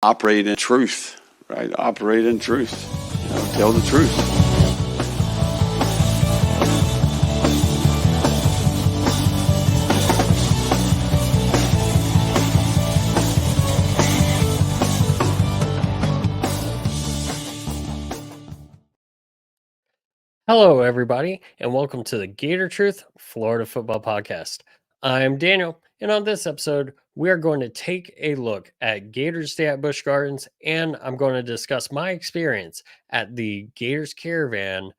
operate in truth, right? Operate in truth. Tell the truth. Hello, everybody, and welcome to the Gator Truth Florida Football Podcast. I'm Daniel, and on this episode, we are going to take a look at Gators Day at Busch Gardens, and I'm going to discuss my experience at the Gators Caravan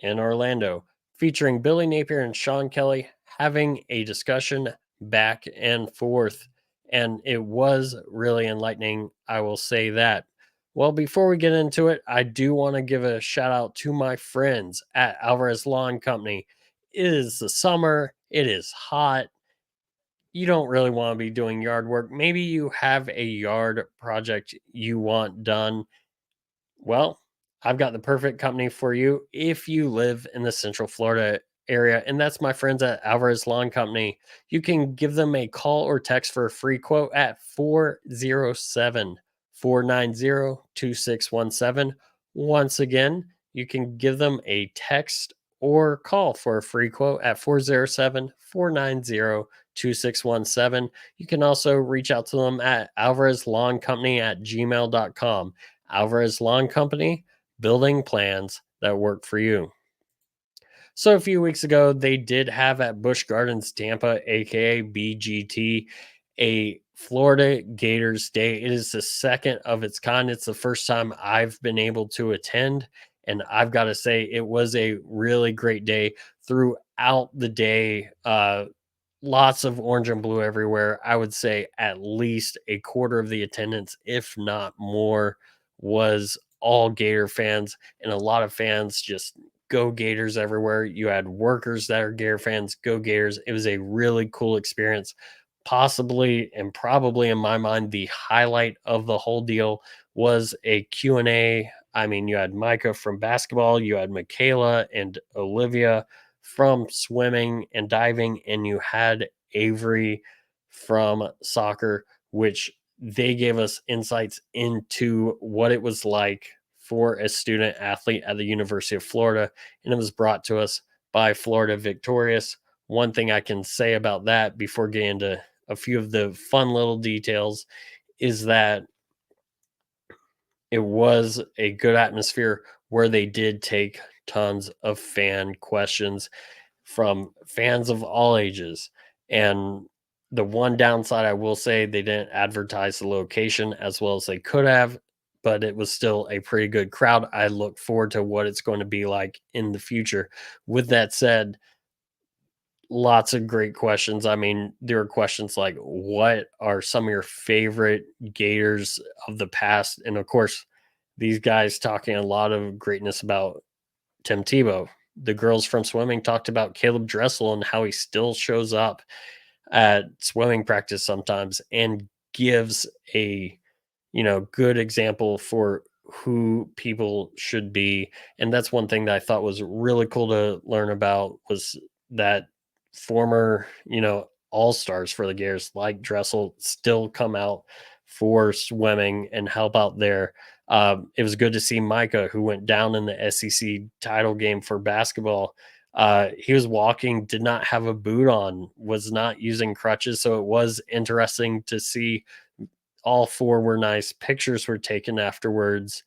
in Orlando, featuring Billy Napier and Sean Kelly having a discussion back and forth. And it was really enlightening, I will say that. Well, before we get into it, I do want to give a shout out to my friends at Alvarez Lawn Company. It is the summer, it is hot. You don't really want to be doing yard work. Maybe you have a yard project you want done. Well, I've got the perfect company for you if you live in the Central Florida area, and that's my friends at Alvarez Lawn Company. You can give them a call or text for a free quote at 407-490-2617. Once again, you can give them a text or call for a free quote at 407-490-2617. You can also reach out to them at alvarezlawncompany@gmail.com. Alvarez Lawn Company, building plans that work for you. So a few weeks ago, they did have at Busch Gardens Tampa, aka BGT, a Florida Gators Day. It is the second of its kind. It's the first time I've been able to attend. And I've got to say, it was a really great day throughout the day. Lots of orange and blue everywhere. I would say at least a quarter of the attendance, if not more, was all Gator fans, and a lot of fans just go Gators everywhere. You had workers that are Gator fans, go Gators. It was a really cool experience. Possibly and probably in my mind, the highlight of the whole deal was a Q&A. I mean, you had Micah from basketball, you had Michaela and Olivia from swimming and diving, and you had Avery from soccer, which they gave us insights into what it was like for a student athlete at the University of Florida, and it was brought to us by Florida Victorious. One thing I can say about that before getting into a few of the fun little details is that it was a good atmosphere where they did take tons of fan questions from fans of all ages. And the one downside I will say, they didn't advertise the location as well as they could have, but it was still a pretty good crowd. I look forward to what it's going to be like in the future. With that said, lots of great questions. I mean, there are questions like, what are some of your favorite Gators of the past? And of course, these guys talking a lot of greatness about Tim Tebow. The girls from swimming talked about Caleb Dressel and how he still shows up at swimming practice sometimes and gives a good example for who people should be. And that's one thing that I thought was really cool to learn about, was that former all-stars for the Gators like Dressel still come out for swimming and help out there. It was good to see Micah, who went down in the SEC title game for basketball. He was walking, did not have a boot on, was not using crutches. So it was interesting to see. All four were nice. Pictures were taken afterwards.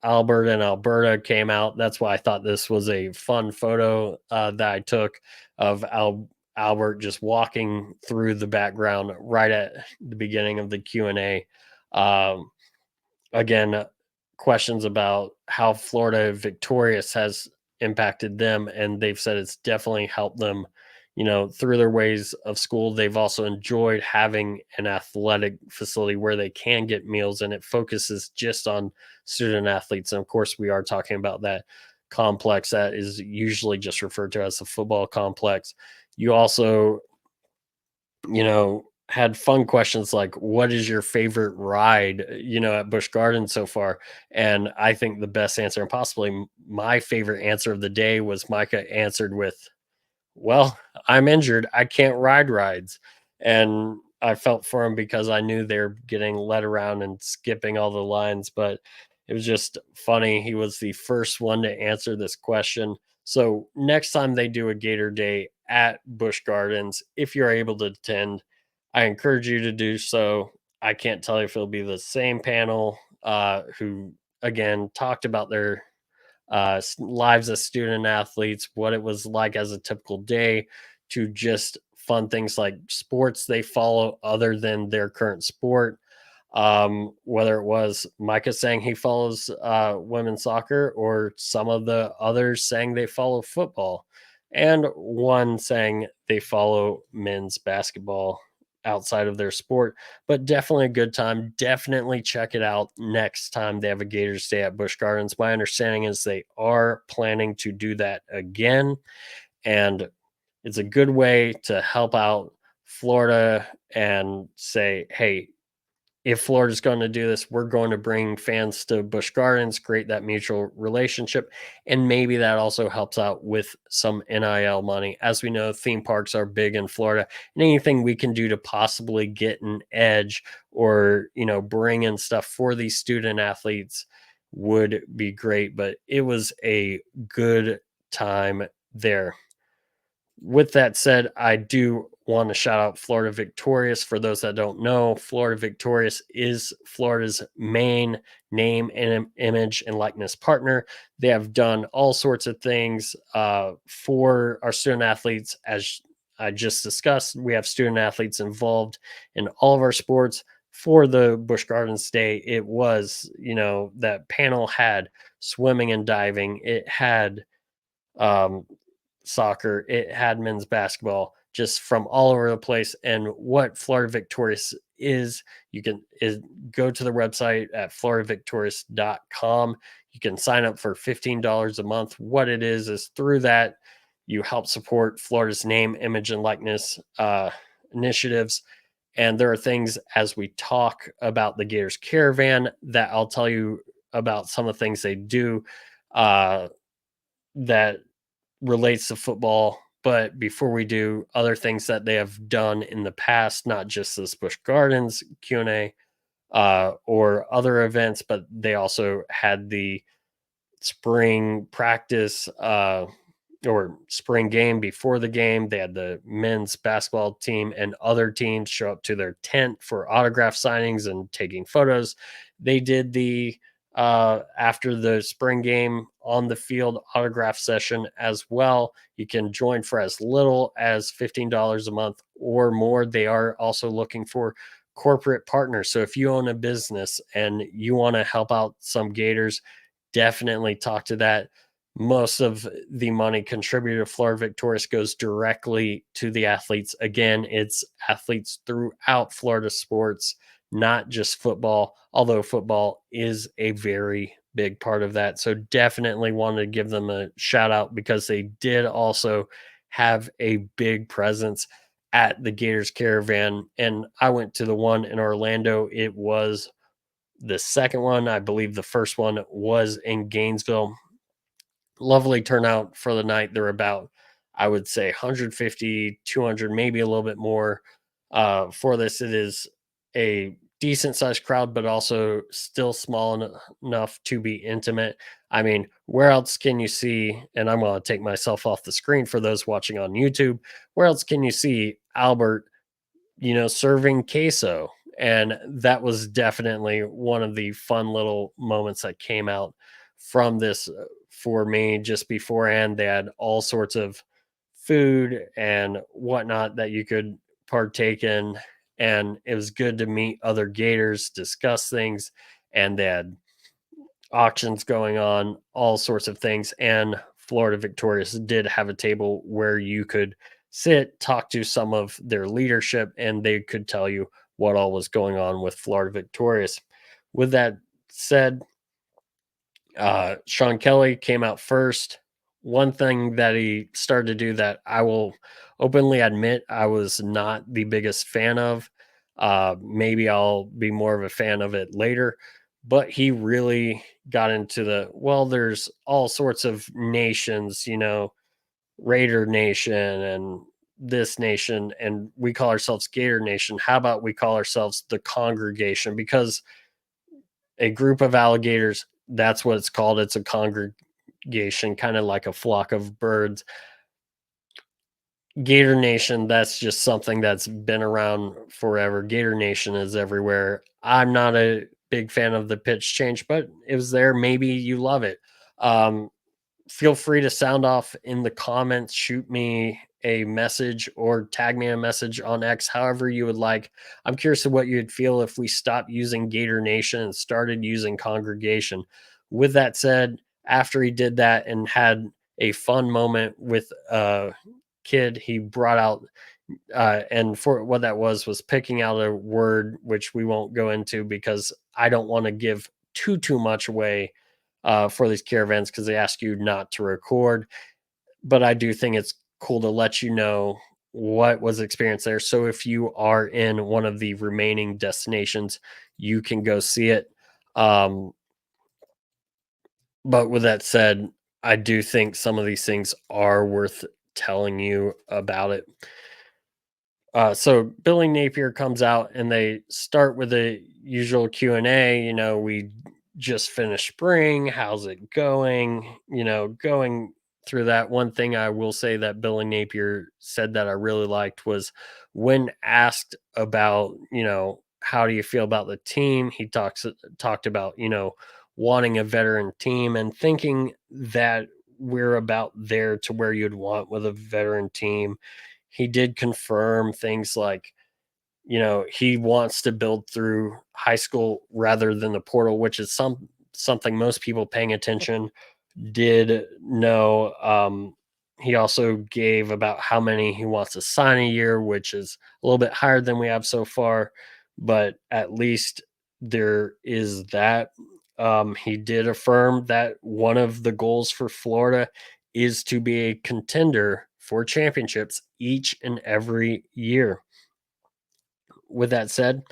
Albert and Alberta came out. That's why I thought this was a fun photo that I took of Albert just walking through the background right at the beginning of the Q&A. Again, questions about how Florida Victorious has impacted them, and they've said it's definitely helped them through their ways of school. They've also enjoyed having an athletic facility where they can get meals, and it focuses just on student athletes. And of course, we are talking about that complex that is usually just referred to as the football complex. You also, had fun questions like, what is your favorite ride, at Busch Gardens so far? And I think the best answer, and possibly my favorite answer of the day, was Micah answered with, well, I'm injured, I can't ride rides. And I felt for them because I knew they're getting led around and skipping all the lines, but it was just funny. He was the first one to answer this question. So next time they do a Gator Day at Busch Gardens, if you're able to attend, I encourage you to do so. I can't tell you if it'll be the same panel who again talked about their lives as student athletes, what it was like as a typical day, to just fun things like sports they follow other than their current sport. Whether it was Micah saying he follows women's soccer, or some of the others saying they follow football, and one saying they follow men's basketball outside of their sport. But definitely a good time. Definitely check it out next time they have a Gators Day at Busch Gardens. My understanding is they are planning to do that again, and it's a good way to help out Florida and say, hey, if Florida's going to do this, we're going to bring fans to Busch Gardens, create that mutual relationship. And maybe that also helps out with some NIL money. As we know, theme parks are big in Florida, and anything we can do to possibly get an edge or, bring in stuff for these student athletes would be great. But it was a good time there. With that said, I do want to shout out Florida Victorious. For those that don't know, Florida Victorious is Florida's main name and image and likeness partner. They have done all sorts of things for our student athletes. As I just discussed, we have student athletes involved in all of our sports. For the Busch Gardens Day, it was, that panel had swimming and diving. It had um, soccer, it had men's basketball, just from all over the place. And what Florida Victorious is, you can go to the website at floridavictorious.com. You can sign up for $15 a month. What it is through that you help support Florida's name, image, and likeness initiatives. And there are things, as we talk about the Gators Caravan, that I'll tell you about some of the things they do that relates to football. But before we do, other things that they have done in the past, not just this Busch Gardens Q&A or other events, but they also had the spring practice or spring game before the game. They had the men's basketball team and other teams show up to their tent for autograph signings and taking photos. They did the after the spring game on the field autograph session as well. You can join for as little as $15 a month or more. They are also looking for corporate partners. So if you own a business and you want to help out some Gators, definitely talk to that. Most of the money contributed to Florida Victorious goes directly to the athletes. Again, it's athletes throughout Florida sports, not just football, although football is a very big part of that. So definitely wanted to give them a shout out because they did also have a big presence at the Gators Caravan. And I went to the one in Orlando. It was the second one. I believe the first one was in Gainesville. Lovely turnout for the night. There were about, I would say, 150, 200, maybe a little bit more for this. It is a decent sized crowd, but also still small enough to be intimate. I mean, where else can you see? And I'm going to take myself off the screen for those watching on YouTube. Where else can you see Albert serving queso? And that was definitely one of the fun little moments that came out from this for me just beforehand. They had all sorts of food and whatnot that you could partake in. And it was good to meet other Gators, discuss things, and they had auctions going on, all sorts of things. And Florida Victorious did have a table where you could sit, talk to some of their leadership, and they could tell you what all was going on with Florida Victorious. With that said, Sean Kelly came out first. One thing that he started to do that I will openly admit I was not the biggest fan of. Maybe I'll be more of a fan of it later. But he really got into there's all sorts of nations, Raider Nation and this nation and we call ourselves Gator Nation, how about we call ourselves the congregation? Because a group of alligators, that's what it's called. It's a congregation, kind of like a flock of birds. Gator Nation, that's just something that's been around forever. Gator Nation is everywhere. I'm not a big fan of the pitch change, but it was there. Maybe you love it. Um, Feel free to sound off in the comments, shoot me a message or tag me a message on X, however you would like. I'm curious of what you'd feel if we stopped using Gator Nation and started using Congregation. With that said, after he did that and had a fun moment with kid, he brought out and for what that was picking out a word which we won't go into because I don't want to give too much away for these caravans because they ask you not to record. But I do think it's cool to let you know what was experienced there. So if you are in one of the remaining destinations, you can go see it. Um, but with that said, I do think some of these things are worth telling you about it. So Billy Napier comes out and they start with the usual Q&A. We just finished spring. How's it going? Going through that. One thing I will say that Billy Napier said that I really liked was when asked about, how do you feel about the team? He talked about, wanting a veteran team and thinking that we're about there to where you'd want with a veteran team. He did confirm things like, he wants to build through high school rather than the portal, which is something most people paying attention did know. He also gave about how many he wants to sign a year, which is a little bit higher than we have so far, but at least there is that. He did affirm that one of the goals for Florida is to be a contender for championships each and every year. With that said,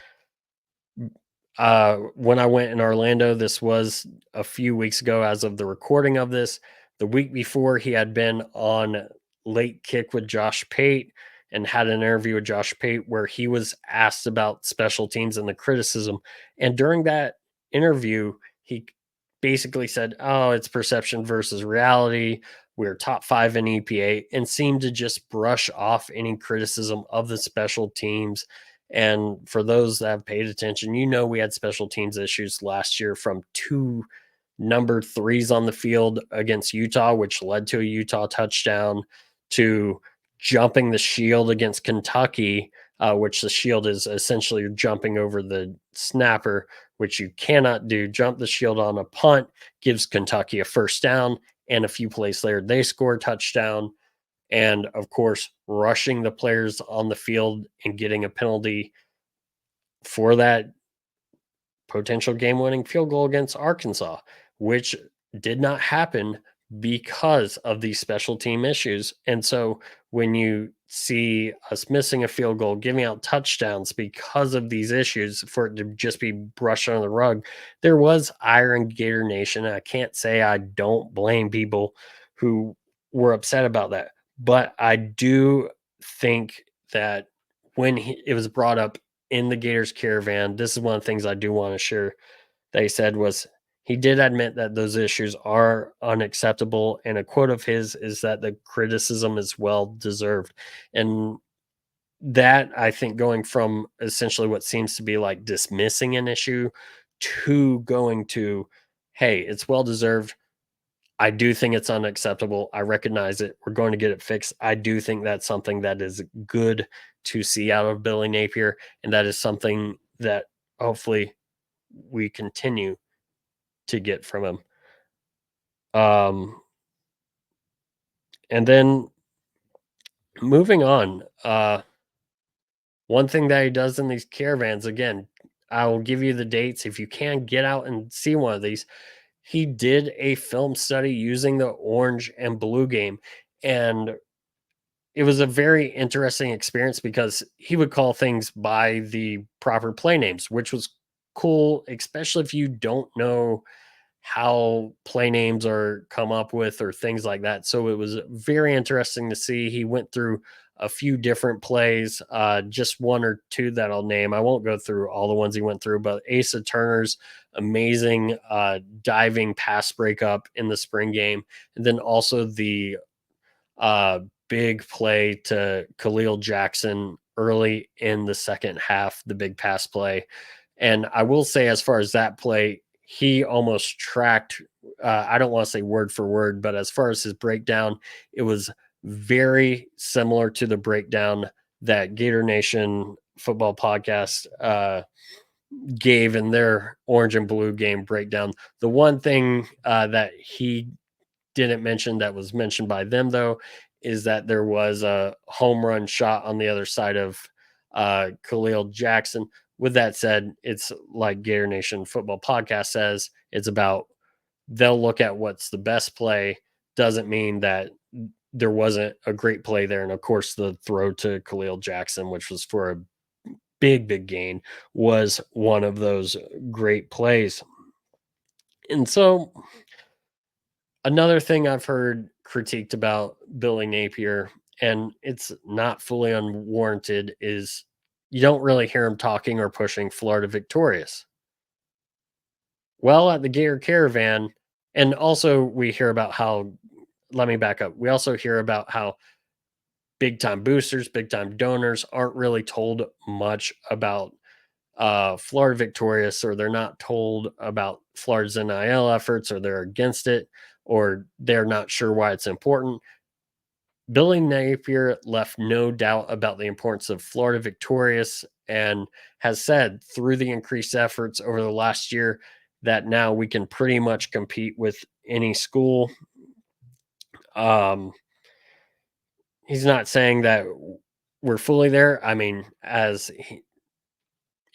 when I went in Orlando, this was a few weeks ago as of the recording of this. The week before, he had been on Late Kick with Josh Pate and had an interview with Josh Pate where he was asked about special teams and the criticism. And during that interview, he basically said, "Oh, it's perception versus reality. We're top 5 in EPA," and seemed to just brush off any criticism of the special teams. And for those that have paid attention, we had special teams issues last year from 2 number 3s on the field against Utah, which led to a Utah touchdown, to jumping the shield against Kentucky, which the shield is essentially jumping over the snapper, which you cannot do. Jump the shield on a punt gives Kentucky a first down, and a few plays later, they score a touchdown. And of course, rushing the players on the field and getting a penalty for that potential game winning field goal against Arkansas, which did not happen because of these special team issues. And so when you see us missing a field goal, giving out touchdowns because of these issues, for it to just be brushed under the rug, there was ire in Gator Nation. I can't say I don't blame people who were upset about that. But I do think that when it was brought up in the Gators Caravan, this is one of the things I do want to share that he said was he did admit that those issues are unacceptable. And a quote of his is that the criticism is well deserved. And that, I think, going from essentially what seems to be like dismissing an issue to going to, hey, it's well deserved. I do think it's unacceptable. I recognize it. We're going to get it fixed. I do think that's something that is good to see out of Billy Napier. And that is something that hopefully we continue to get from him. And then moving on, one thing that he does in these caravans, again, I will give you the dates. If you can get out and see one of these, he did a film study using the orange and blue game. And it was a very interesting experience because he would call things by the proper play names, which was cool, especially if you don't know how play names are come up with or things like that. So it was very interesting to see. He went through a few different plays, just one or two that I'll name. I won't go through all the ones he went through, but Asa Turner's amazing diving pass breakup in the spring game, and then also the uh, big play to Khalil Jackson early in the second half, the big pass play. And I will say, as far as that play, he almost tracked, I don't want to say word for word, but as far as his breakdown, it was very similar to the breakdown that Gator Nation football podcast gave in their orange and blue game breakdown. The one thing that he didn't mention that was mentioned by them, though, is that there was a home run shot on the other side of Khalil Jackson. With that said, it's like Gator Nation Football Podcast says, it's about they'll look at what's the best play. Doesn't mean that there wasn't a great play there. And of course, the throw to Khalil Jackson, which was for a big gain, was one of those great plays. And so another thing I've heard critiqued about Billy Napier, and it's not fully unwarranted, is you don't really hear him talking or pushing Florida victorious. Well, at the Gator Caravan, and also we hear about how, let me back up. We also hear about how big time boosters, big time donors aren't really told much about Florida victorious, or they're not told about Florida's NIL efforts, or they're against it, or they're not sure why it's important. Billy Napier left no doubt about the importance of Florida victorious, and has said through the increased efforts over the last year that now we can pretty much compete with any school. Um, he's not saying that we're fully there. I mean,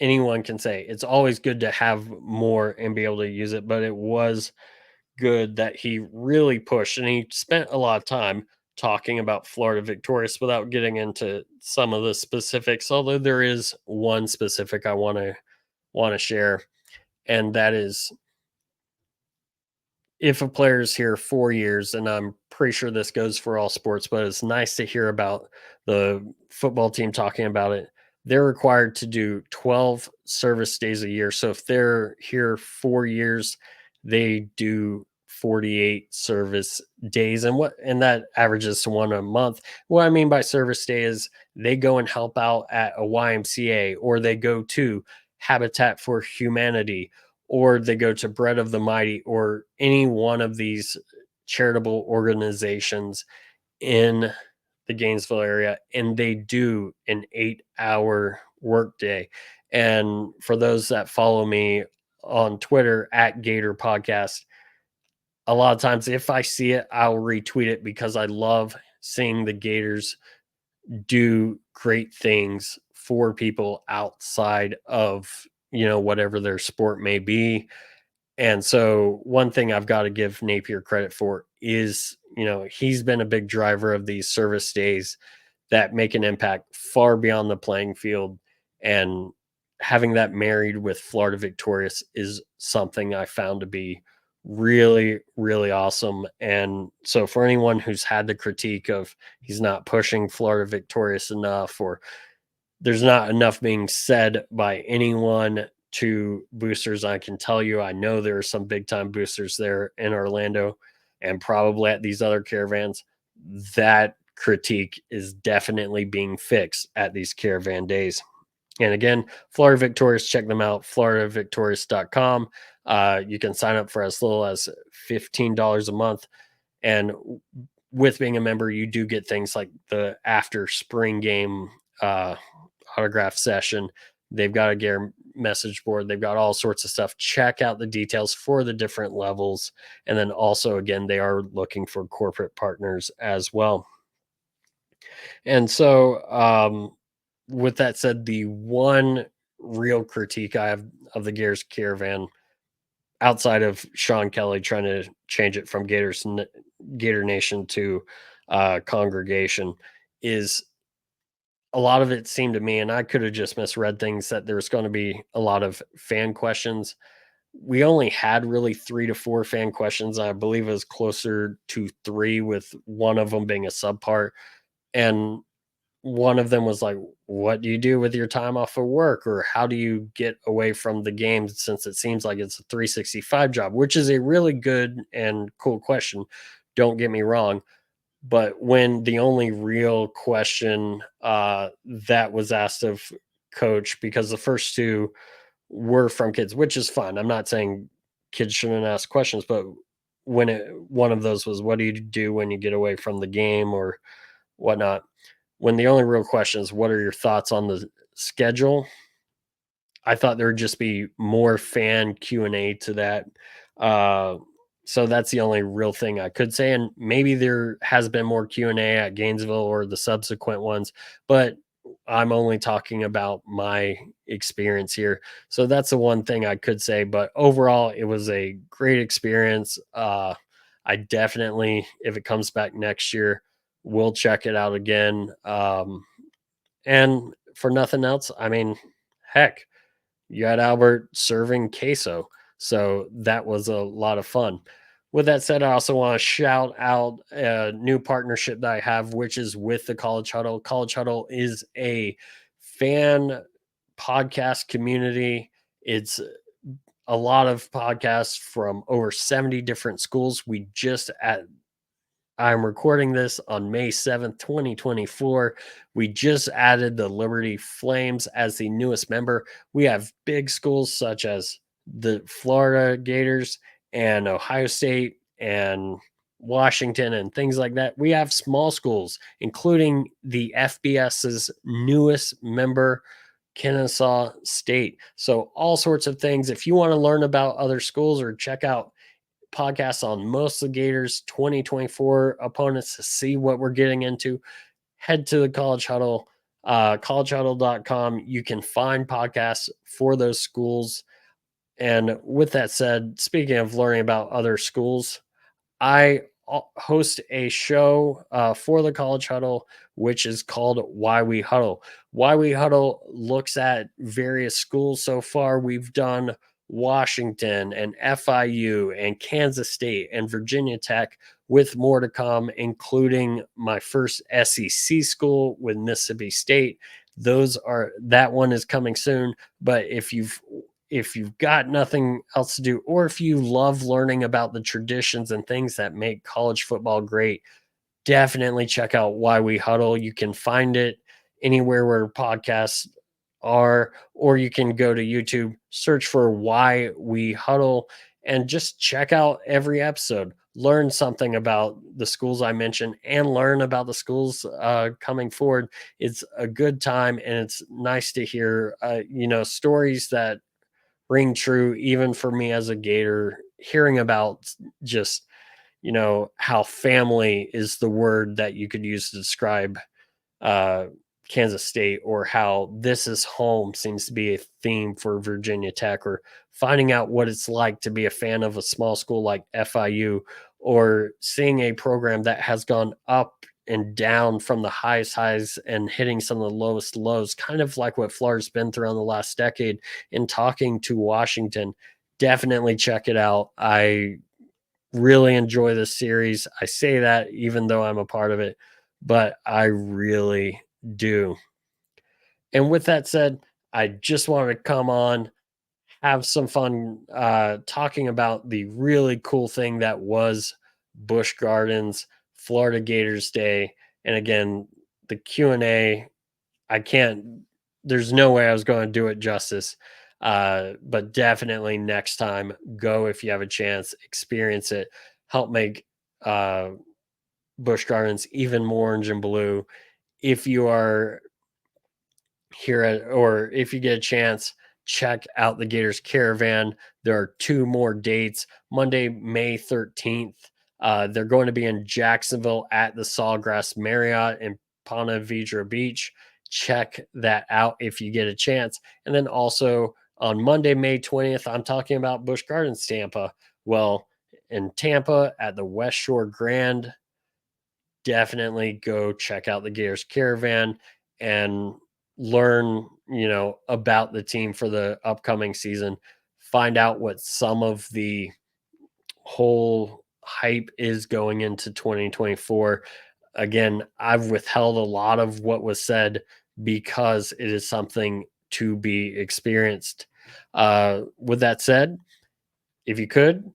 anyone can say, it's always good to have more and be able to use it, but it was good that he really pushed, and he spent a lot of time talking about Florida victorious without getting into some of the specifics, although there is one specific I want to share, and that is, if a player's here 4 years, and I'm pretty sure this goes for all sports, but it's nice to hear about the football team talking about it. They're required to do 12 service days a year. So if they're here 4 years, they do 48 service days. And that averages to one a month. What I mean by service day is they go and help out at a YMCA, or they go to Habitat for Humanity, or they go to Bread of the Mighty, or any one of these charitable organizations in the Gainesville area, and they do an 8-hour workday. And for those that follow me on Twitter at Gator Podcast, a lot of times if I see it, I'll retweet it, because I love seeing the Gators do great things for people outside of, whatever their sport may be. And so one thing I've got to give Napier credit for is, he's been a big driver of these service days that make an impact far beyond the playing field. And having that married with Florida victorious is something I found to be really, really awesome. And so for anyone who's had the critique of he's not pushing Florida victorious enough, or there's not enough being said by anyone to boosters, I can tell you, I know there are some big time boosters there in Orlando, and probably at these other caravans. That critique is definitely being fixed at these caravan days. And again, Florida Victorious, check them out, floridavictorious.com. You can sign up for as little as $15 a month. And with being a member, you do get things like the after spring game autograph session. They've got a Gator message board. They've got all sorts of stuff. Check out the details for the different levels. And then also, again, they are looking for corporate partners as well. And so, with that said, the one real critique I have of the Gators Caravan, outside of Sean Kelly trying to change it from Gator Nation to congregation, is a lot of it seemed to me, and I could have just misread things, that there's going to be a lot of fan questions. We only had really 3 to 4 fan questions. I believe it was closer to 3, with one of them being a subpart. And one of them was like, what do you do with your time off of work? Or how do you get away from the game since it seems like it's a 365 job, which is a really good and cool question. Don't get me wrong. But when the only real question that was asked of coach, because the first two were from kids, which is fine. I'm not saying kids shouldn't ask questions, but when one of those was, what do you do when you get away from the game or whatnot? When the only real question is, what are your thoughts on the schedule? I thought there would just be more fan Q&A to that. Uh, so that's the only real thing I could say. And maybe there has been more Q&A at Gainesville or the subsequent ones, but I'm only talking about my experience here. So that's the one thing I could say. But overall, it was a great experience. I definitely, if it comes back next year, will check it out again. And for nothing else, I mean, heck, you had Albert serving queso. So that was a lot of fun. With that said, I also want to shout out a new partnership that I have, which is with the College Huddle. College Huddle is a fan podcast community. It's a lot of podcasts from over 70 different schools. We just at I'm recording this on May 7th, 2024. We just added the Liberty Flames as the newest member. We have big schools such as the Florida Gators and Ohio State and Washington and things like that. We have small schools, including the FBS's newest member, Kennesaw State. So, all sorts of things. If you want to learn about other schools or check out podcasts on most of the Gators 2024 opponents to see what we're getting into, head to the College Huddle, collegehuddle.com. You can find podcasts for those schools. And with that said, speaking of learning about other schools, I host a show for the College Huddle, which is called Why We Huddle. Why We Huddle looks at various schools so far. We've done Washington and FIU and Kansas State and Virginia Tech, with more to come, including my first SEC school with Mississippi State. That one is coming soon. But if you've got nothing else to do, or if you love learning about the traditions and things that make college football great, definitely check out Why We Huddle. You can find it anywhere where podcasts are, or you can go to YouTube, search for Why We Huddle, and just check out every episode. Learn something about the schools I mentioned and learn about the schools coming forward. It's a good time, and it's nice to hear, stories that ring true even for me as a Gator, hearing about just how family is the word that you could use to describe uh Kansas State, or how this is home seems to be a theme for Virginia Tech, or finding out what it's like to be a fan of a small school like FIU, or seeing a program that has gone up and down from the highest highs and hitting some of the lowest lows, kind of like what Florida's been through in the last decade. In talking to Washington, definitely check it out. I really enjoy this series. I say that even though I'm a part of it, but I really do. And with that said, I just wanted to come on, have some fun talking about the really cool thing that was Busch Gardens Florida Gators Day. And again, the Q&A, I can't, there's no way I was going to do it justice. But definitely next time, go if you have a chance, experience it, help make uh, Busch Gardens even more orange and blue. If you are here or if you get a chance, check out the Gators Caravan. There are two more dates. Monday, May 13th. They're going to be in Jacksonville at the Sawgrass Marriott in Ponte Vedra Beach. Check that out if you get a chance. And then also on Monday, May 20th, I'm talking about Busch Gardens Tampa. Well, in Tampa at the West Shore Grand, definitely go check out the Gators Caravan and learn, about the team for the upcoming season. Find out what some of the whole hype is going into 2024. Again, I've withheld a lot of what was said because it is something to be experienced. With that said, if you could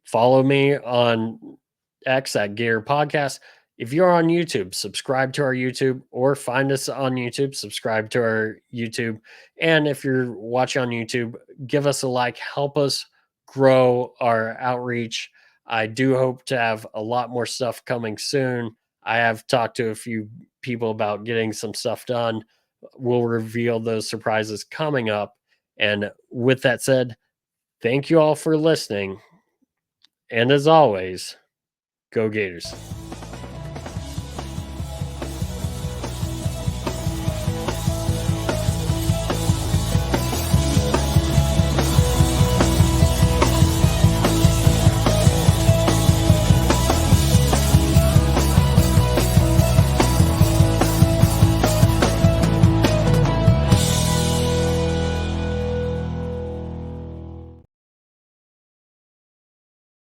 follow me on X at Gator Podcast. If you're on YouTube, subscribe to our YouTube, or find us on YouTube, subscribe to our YouTube. And if you're watching on YouTube, give us a like, help us grow our outreach. I do hope to have a lot more stuff coming soon. I have talked to a few people about getting some stuff done. We'll reveal those surprises coming up. And with that said, thank you all for listening. And as always, go Gators.